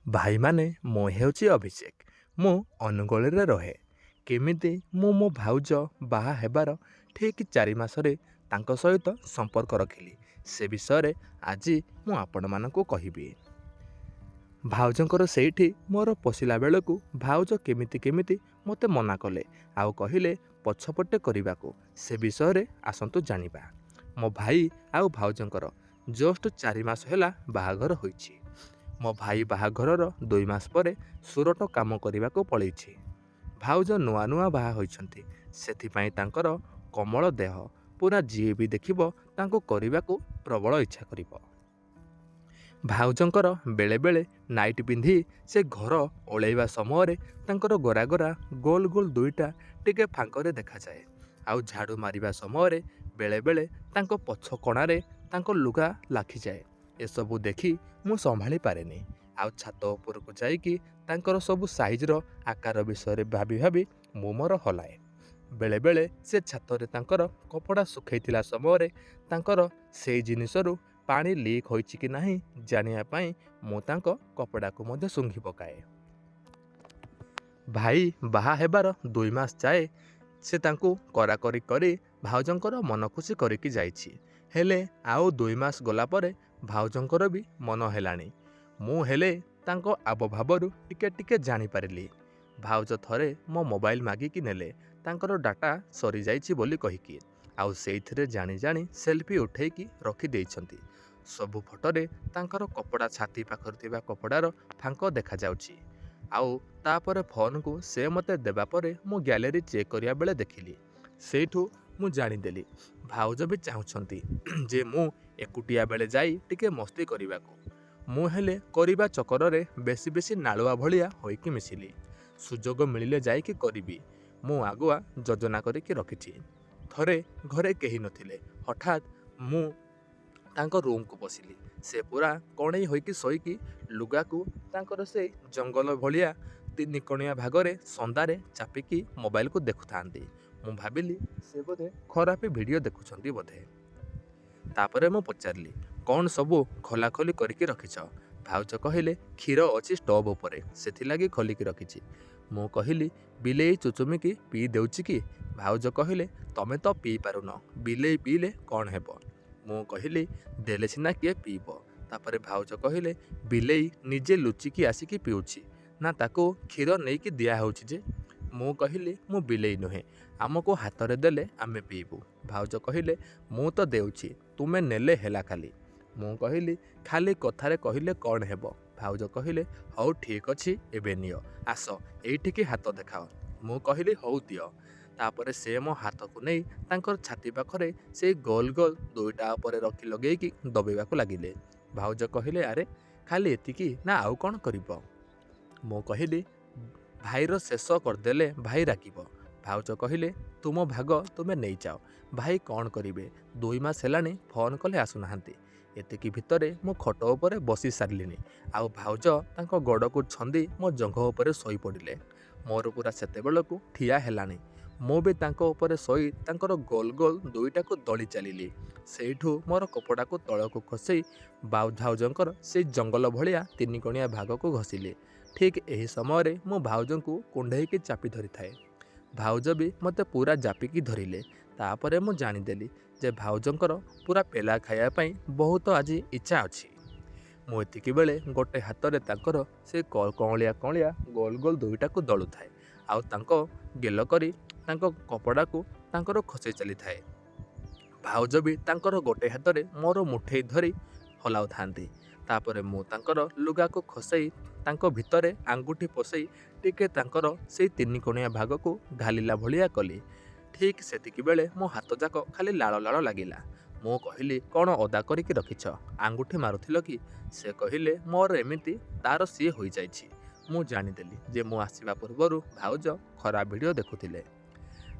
ଭାଇମାନେ ମୁଁ ହେଉଛି ଅଭିଷେକ। ମୁଁ ଅନୁଗୋଳରେ ରହେ। କେମିତି ମୁଁ ମୋ ଭାଉଜ ବାହା ହେବାର ଠିକ୍ 4 ମାସରେ ତାଙ୍କ ସହିତ ସମ୍ପର୍କ ରଖିଲି ସେ ବିଷୟରେ ଆଜି ମୁଁ ଆପଣମାନଙ୍କୁ କହିବି। ଭାଉଜଙ୍କର ସେଇଠି ମୋର ପଶିଲା ବେଳକୁ ଭାଉଜ କେମିତି ମୋତେ ମନା କଲେ ଆଉ କହିଲେ ପଛପଟେ କରିବାକୁ। ସେ ବିଷୟରେ ଆସନ୍ତୁ ଜାଣିବା। ମୋ ଭାଇ ଆଉ ଭାଉଜଙ୍କର ଜଷ୍ଟ 4 ମାସ ହେଲା ବାହାଘର ହୋଇଛି। ମୋ ଭାଇ ବାହାଘରର 2 ମାସ ପରେ ସୁରଟ କାମ କରିବାକୁ ପଳେଇଛି। ଭାଉଜ ନୂଆ ବାହା ହୋଇଛନ୍ତି, ସେଥିପାଇଁ ତାଙ୍କର କୋମଳ ଦେହ, ପୁରା ଯିଏ ବି ଦେଖିବ ତାଙ୍କୁ କରିବାକୁ ପ୍ରବଳ ଇଚ୍ଛା କରିବ। ଭାଉଜଙ୍କର ବେଳେବେଳେ ନାଇଟ୍ ପିନ୍ଧି ସେ ଘର ଓଳେଇବା ସମୟରେ ତାଙ୍କର ଗୋରା ଗୋଲ ଦୁଇଟା ଟିକେ ଫାଙ୍କରେ ଦେଖାଯାଏ। ଆଉ ଝାଡ଼ୁ ମାରିବା ସମୟରେ ବେଳେବେଳେ ତାଙ୍କ ପଛ କଣାରେ ତାଙ୍କ ଲୁଗା ଲାଖିଯାଏ। ଏସବୁ ଦେଖି ମୁଁ ସମ୍ଭାଳି ପାରେନି। ଆଉ ଛାତ ଉପରକୁ ଯାଇକି ତାଙ୍କର ସବୁ ସାଇଜ୍ର ଆକାର ବିଷୟରେ ଭାବି ମୁଁ ମୋର ହଲାଏ। ବେଳେବେଳେ ସେ ଛାତରେ ତାଙ୍କର କପଡ଼ା ଶୁଖାଇଥିଲା ସମୟରେ ତାଙ୍କର ସେଇ ଜିନିଷରୁ ପାଣି ଲିକ୍ ହୋଇଛି କି ନାହିଁ ଜାଣିବା ପାଇଁ ମୁଁ ତାଙ୍କ କପଡ଼ାକୁ ମଧ୍ୟ ଶୁଙ୍ଘି ପକାଏ। ଭାଇ ବାହା ହେବାର 2 ମାସ ଯାଏ ସେ ତାଙ୍କୁ କରାକରି କରି ଭାଉଜଙ୍କର ମନ ଖୁସି କରିକି ଯାଇଛି। ହେଲେ ଆଉ 2 ମାସ ଗଲା ପରେ ଭାଉଜଙ୍କର ବି ମନ ହେଲାଣି। ମୁଁ ହେଲେ ତାଙ୍କ ଆବଭାବରୁ ଟିକେ ଜାଣିପାରିଲି। ଭାଉଜ ଥରେ ମୋ ମୋବାଇଲ ମାଗିକି ନେଲେ ତାଙ୍କର ଡାଟା ସରିଯାଇଛି ବୋଲି କହିକି। ଆଉ ସେଇଥିରେ ଜାଣି ସେଲ୍ଫି ଉଠେଇକି ରଖିଦେଇଛନ୍ତି। ସବୁ ଫଟୋରେ ତାଙ୍କର କପଡ଼ା ଛାତି ପାଖରେ ଥିବା କପଡ଼ାର ଫାଙ୍କ ଦେଖାଯାଉଛି। ଆଉ ତାପରେ ଫୋନକୁ ସେ ମୋତେ ଦେବା ପରେ ମୁଁ ଗ୍ୟାଲେରୀ ଚେକ୍ କରିବା ବେଳେ ଦେଖିଲି। ସେଇଠୁ ମୁଁ ଜାଣିଦେଲି ଭାଉଜ ବି ଚାହୁଁଛନ୍ତି ଯେ ମୁଁ ଏକୁଟିଆ ବେଳେ ଯାଇ ଟିକେ ମସ୍ତି କରିବାକୁ। ମୁଁ ହେଲେ କରିବା ଚକରରେ ବେଶୀ ନାଳୁଆ ଭଳିଆ ହୋଇକି ମିଶିଲି। ସୁଯୋଗ ମିଳିଲେ ଯାଇକି କରିବି, ମୁଁ ଆଗୁଆ ଯୋଜନା କରିକି ରଖିଛି। ଥରେ ଘରେ କେହି ନଥିଲେ, ହଠାତ୍ ମୁଁ ତାଙ୍କ ରୁମ୍କୁ ପଶିଲି। ସେ ପୁରା କଣେଇ ହୋଇକି ଶୋଇକି ଲୁଗାକୁ ତାଙ୍କର ସେ ଜଙ୍ଗଲ ଭଳିଆ 3 କୋଣିଆ ଭାଗରେ ସନ୍ଦାରେ ଚାପିକି ମୋବାଇଲକୁ ଦେଖୁଥାନ୍ତି। ମୁଁ ଭାବିଲି ସେ ବୋଧେ ଖରାପ ଭିଡ଼ିଓ ଦେଖୁଛନ୍ତି ବୋଧେ। ତାପରେ ମୁଁ ପଚାରିଲି କ'ଣ ସବୁ ଖୋଲାଖୋଲି କରିକି ରଖିଛ? ଭାଉଜ କହିଲେ କ୍ଷୀର ଅଛି ଷ୍ଟୋଭ୍ ଉପରେ, ସେଥିଲାଗି ଖୋଲିକି ରଖିଛି। ମୁଁ କହିଲି ବିଲେଇ ଚୁଚୁମିକି ପିଇ ଦେଉଛି କି? ଭାଉଜ କହିଲେ ତମେ ତ ପିଇ ପାରୁନ, ବିଲେଇ ପିଇଲେ କ'ଣ ହେବ? ମୁଁ କହିଲି ଦେଲେ ସିନା କିଏ ପିଇବ। ତାପରେ ଭାଉଜ କହିଲେ ବିଲେଇ ନିଜେ ଲୁଚିକି ଆସିକି ପିଉଛି ନା ତାକୁ କ୍ଷୀର ନେଇକି ଦିଆହେଉଛି ଯେ? ମୁଁ କହିଲି ମୁଁ ବିଲେଇ ନୁହେଁ, ଆମକୁ ହାତରେ ଦେଲେ ଆମେ ପିଇବୁ। ଭାଉଜ କହିଲେ ମୁଁ ତ ଦେଉଛି, ତୁମେ ନେଲେ ହେଲା ଖାଲି। ମୁଁ କହିଲି ଖାଲି କଥାରେ କହିଲେ କ'ଣ ହେବ? ଭାଉଜ କହିଲେ ହଉ ଠିକ୍ ଅଛି, ଏବେ ନିଅ, ଆସ ଏଇଠିକି ହାତ ଦେଖାଅ। ମୁଁ କହିଲି ହଉ ଦିଅ। ତାପରେ ସେ ମୋ ହାତକୁ ନେଇ ତାଙ୍କର ଛାତି ପାଖରେ ସେଇ ଗୋଲ ଦୁଇଟା ଉପରେ ରଖି ଲଗେଇକି ଦବେଇବାକୁ ଲାଗିଲେ। ଭାଉଜ କହିଲେ ଆରେ ଖାଲି ଏତିକି ନା ଆଉ କ'ଣ କରିବ? ମୁଁ କହିଲି ଭାଇର ଶେଷ କରିଦେଲେ ଭାଇ ରାଗିବ। ଭାଉଜ କହିଲେ ତୁମ ଭାଗ ତୁମେ ନେଇଯାଅ, ଭାଇ କ'ଣ କରିବେ? 2 ମାସ ହେଲାଣି ଫୋନ୍ କଲେ ଆସୁନାହାନ୍ତି। ଏତିକି ଭିତରେ ମୁଁ ଖଟ ଉପରେ ବସି ସାରିଲିଣି। ଆଉ ଭାଉଜ ତାଙ୍କ ଗୋଡ଼କୁ ଛନ୍ଦି ମୋ ଜଙ୍ଘ ଉପରେ ଶୋଇପଡ଼ିଲେ। ମୋର ପୁରା ସେତେବେଳକୁ ଠିଆ ହେଲାଣି। ମୁଁ ବି ତାଙ୍କ ଉପରେ ଶୋଇ ତାଙ୍କର ଗୋଲ ଦୁଇଟାକୁ ଦଳି ଚାଲିଲି। ସେଇଠୁ ମୋର କପଡ଼ାକୁ ତଳକୁ ଖସେଇ ଭାଉଜଙ୍କର ସେଇ ଜଙ୍ଗଲ ଭଳିଆ 3 କୋଣିଆ ଭାଗକୁ ଘଷିଲି। ଠିକ୍ ଏହି ସମୟରେ ମୁଁ ଭାଉଜଙ୍କୁ କୁଣ୍ଢେଇକି ଚାପି ଧରିଥାଏ। ଭାଉଜ ବି ମୋତେ ପୁରା ଜାପିକି ଧରିଲେ। ତାପରେ ମୁଁ ଜାଣିଦେଲି ଯେ ଭାଉଜଙ୍କର ପୁରା ପେଲା ଖାଇବା ପାଇଁ ବହୁତ ଆଜି ଇଚ୍ଛା ଅଛି। ମୁଁ ଏତିକି ବେଳେ ଗୋଟେ ହାତରେ ତାଙ୍କର ସେ କଅଁଳିଆ ଗୋଲ ଦୁଇଟାକୁ ଦଳୁଥାଏ। ଆଉ ତାଙ୍କ ଗେଲ କରି ତାଙ୍କ କପଡ଼ାକୁ ତାଙ୍କର ଖସେଇ ଚାଲିଥାଏ। ଭାଉଜ ବି ତାଙ୍କର ଗୋଟେ ହାତରେ ମୋର ମୁଠେଇ ଧରି ହଲାଉଥାନ୍ତି। ତାପରେ ମୁଁ ତାଙ୍କର ଲୁଗାକୁ ଖସେଇ ତାଙ୍କ ଭିତରେ ଆଙ୍ଗୁଠି ପଶେଇ ଟିକେ ତାଙ୍କର ସେଇ 3 କୋଣିଆ ଭାଗକୁ ଘାଲିଲା ଭଳିଆ କଲି। ଠିକ୍ ସେତିକି ବେଳେ ମୋ ହାତ ଯାକ ଖାଲି ଲାଳ ଲାଗିଲା। ମୁଁ କହିଲି କ'ଣ ଓଦା କରିକି ରଖିଛ, ଆଙ୍ଗୁଠି ମାରୁଥିଲ କି? ସେ କହିଲେ ମୋର ଏମିତି ତାର ସିଏ ହୋଇଯାଇଛି। ମୁଁ ଜାଣିଦେଲି ଯେ ମୁଁ ଆସିବା ପୂର୍ବରୁ ଭାଉଜ ଖରାପ ଭିଡ଼ିଓ ଦେଖୁଥିଲେ।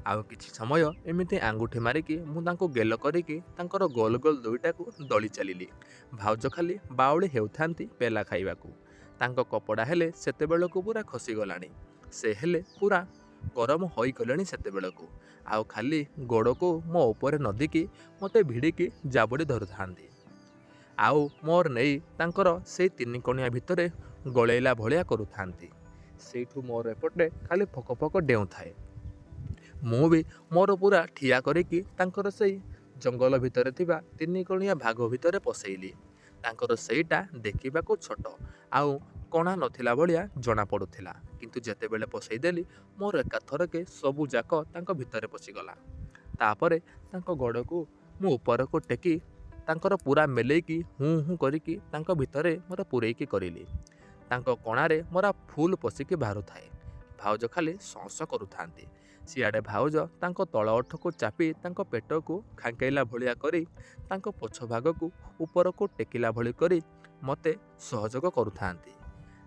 ଆଉ କିଛି ସମୟ ଏମିତି ଆଙ୍ଗୁଠି ମାରିକି ମୁଁ ତାଙ୍କୁ ଗେଲ କରିକି ତାଙ୍କର ଗୋଲ ଦୁଇଟାକୁ ଦଳି ଚାଲିଲି। ଭାଉଜ ଖାଲି ବାଉଳି ହେଉଥାନ୍ତି ପେଲା ଖାଇବାକୁ। ତାଙ୍କ କପଡ଼ା ହେଲେ ସେତେବେଳକୁ ପୁରା ଖସିଗଲାଣି। ସେ ହେଲେ ପୁରା ଗରମ ହୋଇଗଲେଣି ସେତେବେଳକୁ। ଆଉ ଖାଲି ଗୋଡ଼କୁ ମୋ ଉପରେ ନଦିକି ମୋତେ ଭିଡ଼ିକି ଜାବୁଡ଼ି ଧରୁଥାନ୍ତି। ଆଉ ମୋର ନେଇ ତାଙ୍କର ସେଇ 3 କଣିଆ ଭିତରେ ଗଳେଇଲା ଭଳିଆ କରୁଥାନ୍ତି। ସେଇଠୁ ମୋର ଏପଟେ ଖାଲି ଫକ ଫକ ଡେଉଁଥାଏ। ମୁଁ ବି ମୋର ପୁରା ଠିଆ କରିକି ତାଙ୍କର ସେଇ ଜଙ୍ଗଲ ଭିତରେ ଥିବା 3 କଣିଆ ଭାଗ ଭିତରେ ପଶେଇଲି। ତାଙ୍କର ସେଇଟା ଦେଖିବାକୁ ଛୋଟ ଆଉ କଣା ନଥିଲା ଭଳିଆ ଜଣାପଡ଼ୁଥିଲା, କିନ୍ତୁ ଯେତେବେଳେ ପଶେଇଦେଲି ମୋର ଏକାଥରକେ ସବୁ ଯାକ ତାଙ୍କ ଭିତରେ ପଶିଗଲା। ତାପରେ ତାଙ୍କ ଗୋଡ଼କୁ ମୁଁ ଉପରକୁ ଟେକି ତାଙ୍କର ପୁରା ମେଲେଇକି ହୁଁ ହୁଁ କରିକି ତାଙ୍କ ଭିତରେ ମୋର ପୂରେଇକି କରିଲି। ତାଙ୍କ କଣାରେ ମୋର ଫୁଲ ପଶିକି ବାହାରୁଥାଏ। ଭାଉଜ ଖାଲି ସଁ କରୁଥାନ୍ତି। ସିଆଡ଼େ ଭାଉଜ ତାଙ୍କ ତଳ ଓଠକୁ ଚାପି ତାଙ୍କ ପେଟକୁ ଖାଙ୍କେଇଲା ଭଳିଆ କରି ତାଙ୍କ ପଛ ଭାଗକୁ ଉପରକୁ ଟେକିଲା ଭଳି କରି ମୋତେ ସହଯୋଗ କରୁଥାନ୍ତି।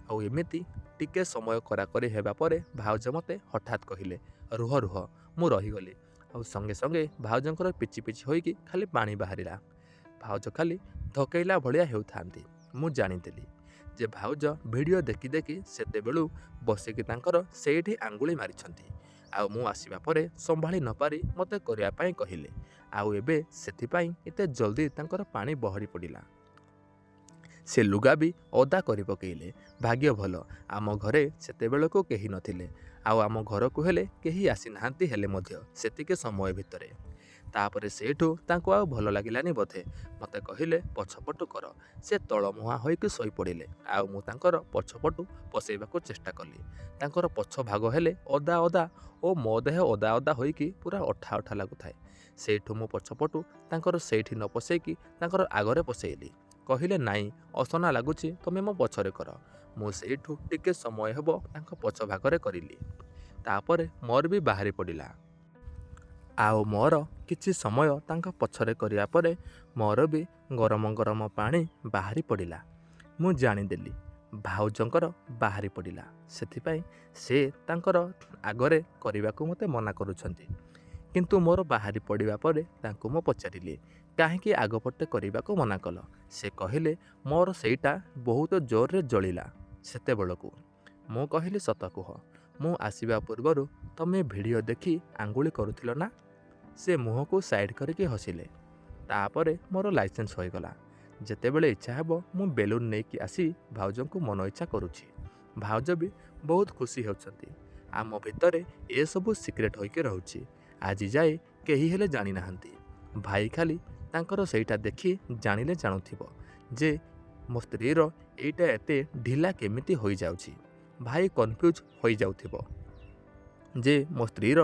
ଆଉ ଏମିତି ଟିକେ ସମୟ କରାକରି ହେବା ପରେ ଭାଉଜ ମୋତେ ହଠାତ୍ କହିଲେ, ରୁହ ରୁହ। ମୁଁ ରହିଗଲି। ଆଉ ସଙ୍ଗେ ସଙ୍ଗେ ଭାଉଜଙ୍କର ପିଚି ପିଚି ହୋଇକି ଖାଲି ପାଣି ବାହାରିଲା। ଭାଉଜ ଖାଲି ଧକେଇଲା ଭଳିଆ ହେଉଥାନ୍ତି। ମୁଁ ଜାଣିଥିଲି ଯେ ଭାଉଜ ଭିଡ଼ିଓ ଦେଖି ଦେଖି ସେତେବେଳୁ ବସିକି ତାଙ୍କର ସେଇଠି ଆଙ୍ଗୁଳି ମାରିଛନ୍ତି। ଆଉ ମୁଁ ଆସିବା ପରେ ସମ୍ଭାଳି ନପାରି ମୋତେ କରିବା ପାଇଁ କହିଲେ। ଆଉ ଏବେ ସେଥିପାଇଁ ଏତେ ଜଲ୍ଦି ତାଙ୍କର ପାଣି ବହରି ପଡ଼ିଲା। ସେ ଲୁଗା ବି ଓଦା କରି ପକେଇଲେ। ଭାଗ୍ୟ ଭଲ ଆମ ଘରେ ସେତେବେଳକୁ କେହି ନଥିଲେ। ଆଉ ଆମ ଘରକୁ ହେଲେ କେହି ଆସିନାହାନ୍ତି ହେଲେ ମଧ୍ୟ ସେତିକି ସମୟ ଭିତରେ। ତାପରେ ସେଇଠୁ ତାଙ୍କୁ ଆଉ ଭଲ ଲାଗିଲାନି ବୋଧେ। ମୋତେ କହିଲେ ପଛପଟୁ କର। ସେ ତଳମୁହାଁ ହୋଇକି ଶୋଇପଡ଼ିଲେ। ଆଉ ମୁଁ ତାଙ୍କର ପଛପଟୁ ପଶେଇବାକୁ ଚେଷ୍ଟା କଲି। ତାଙ୍କର ପଛ ଭାଗ ହେଲେ ଓଦା ଓଦା ଓ ମୋ ଦେହ ଓଦା ଓଦା ହୋଇକି ପୁରା ଅଠା ଅଠା ଲାଗୁଥାଏ। ସେଇଠୁ ମୁଁ ପଛପଟୁ ତାଙ୍କର ସେଇଠି ନ ପଶେଇକି ତାଙ୍କର ଆଗରେ ପଶେଇଲି। କହିଲେ ନାଇଁ, ଅସନା ଲାଗୁଛି, ତମେ ମୋ ପଛରେ କର। ମୁଁ ସେଇଠୁ ଟିକେ ସମୟ ହେବ ତାଙ୍କ ପଛ ଭାଗରେ କରିଲି। ତାପରେ ମୋର ବି ବାହାରି ପଡ଼ିଲା। ଆଉ ମୋର କିଛି ସମୟ ତାଙ୍କ ପଛରେ କରିବା ପରେ ମୋର ବି ଗରମ ଗରମ ପାଣି ବାହାରି ପଡ଼ିଲା। ମୁଁ ଜାଣିଦେଲି ଭାଉଜଙ୍କର ବାହାରି ପଡ଼ିଲା। ସେଥିପାଇଁ ସେ ତାଙ୍କର ଆଗରେ କରିବାକୁ ମୋତେ ମନା କରୁଛନ୍ତି। କିନ୍ତୁ ମୋର ବାହାରି ପଡ଼ିବା ପରେ ତାଙ୍କୁ ମୁଁ ପଚାରିଲି, କାହିଁକି ଆଗପଟେ କରିବାକୁ ମନା କଲ? ସେ କହିଲେ ମୋର ସେଇଟା ବହୁତ ଜୋରରେ ଜଳିଲା ସେତେବେଳକୁ। ମୁଁ କହିଲି ସତ କୁହ, ମୁଁ ଆସିବା ପୂର୍ବରୁ ତମେ ଭିଡ଼ିଓ ଦେଖି ଆଙ୍ଗୁଳି କରୁଥିଲ ନା? ସେ ମୁହଁକୁ ସାଇଡ଼୍ କରିକି ହସିଲେ। ତାପରେ ମୋର ଲାଇସେନ୍ସ ହୋଇଗଲା। ଯେତେବେଳେ ଇଚ୍ଛା ହେବ ମୁଁ ବେଲୁନ୍ ନେଇକି ଆସି ଭାଉଜଙ୍କୁ ମନ ଇଚ୍ଛା କରୁଛି। ଭାଉଜ ବି ବହୁତ ଖୁସି ହେଉଛନ୍ତି। ଆମ ଭିତରେ ଏସବୁ ସିକ୍ରେଟ୍ ହୋଇକି ରହୁଛି। ଆଜି ଯାଏ କେହି ହେଲେ ଜାଣିନାହାନ୍ତି। ଭାଇ ଖାଲି ତାଙ୍କର ସେଇଟା ଦେଖି ଜାଣିଲେ ଜାଣୁଥିବ ଯେ ମୋ ସ୍ତ୍ରୀର ଏଇଟା ଏତେ ଢିଲା କେମିତି ହୋଇଯାଉଛି। ଭାଇ କନଫ୍ୟୁଜ୍ ହୋଇଯାଉଥିବ ଯେ ମୋ ସ୍ତ୍ରୀର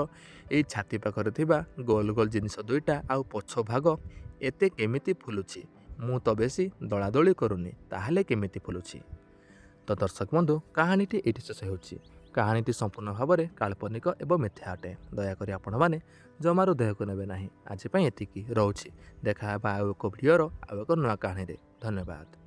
ଏଇ ଛାତି ପାଖରେ ଥିବା ଗୋଲ ଗୋଲ ଜିନିଷ ଦୁଇଟା ଆଉ ପଛ ଭାଗ ଏତେ କେମିତି ଫୁଲୁଛି। ମୁଁ ତ ବେଶୀ ଦଳାଦଳି କରୁନି, ତାହେଲେ କେମିତି ଫୁଲୁଛି? ତ ଦର୍ଶକ ବନ୍ଧୁ, କାହାଣୀଟି ଏଇଠି ଶେଷ ହେଉଛି। କାହାଣୀଟି ସମ୍ପୂର୍ଣ୍ଣ ଭାବରେ କାଳ୍ପନିକ ଏବଂ ମିଥ୍ୟା ଅଟେ। ଦୟାକରି ଆପଣମାନେ ଜମାରୁ ଦେହକୁ ନେବେ ନାହିଁ। ଆଜି ପାଇଁ ଏତିକି ରହୁଛି। ଦେଖା ହେବା ଆଉ ଏକ ଭିଡ଼ିଓର ଆଉ ଏକ ନୂଆ କାହାଣୀରେ। ଧନ୍ୟବାଦ।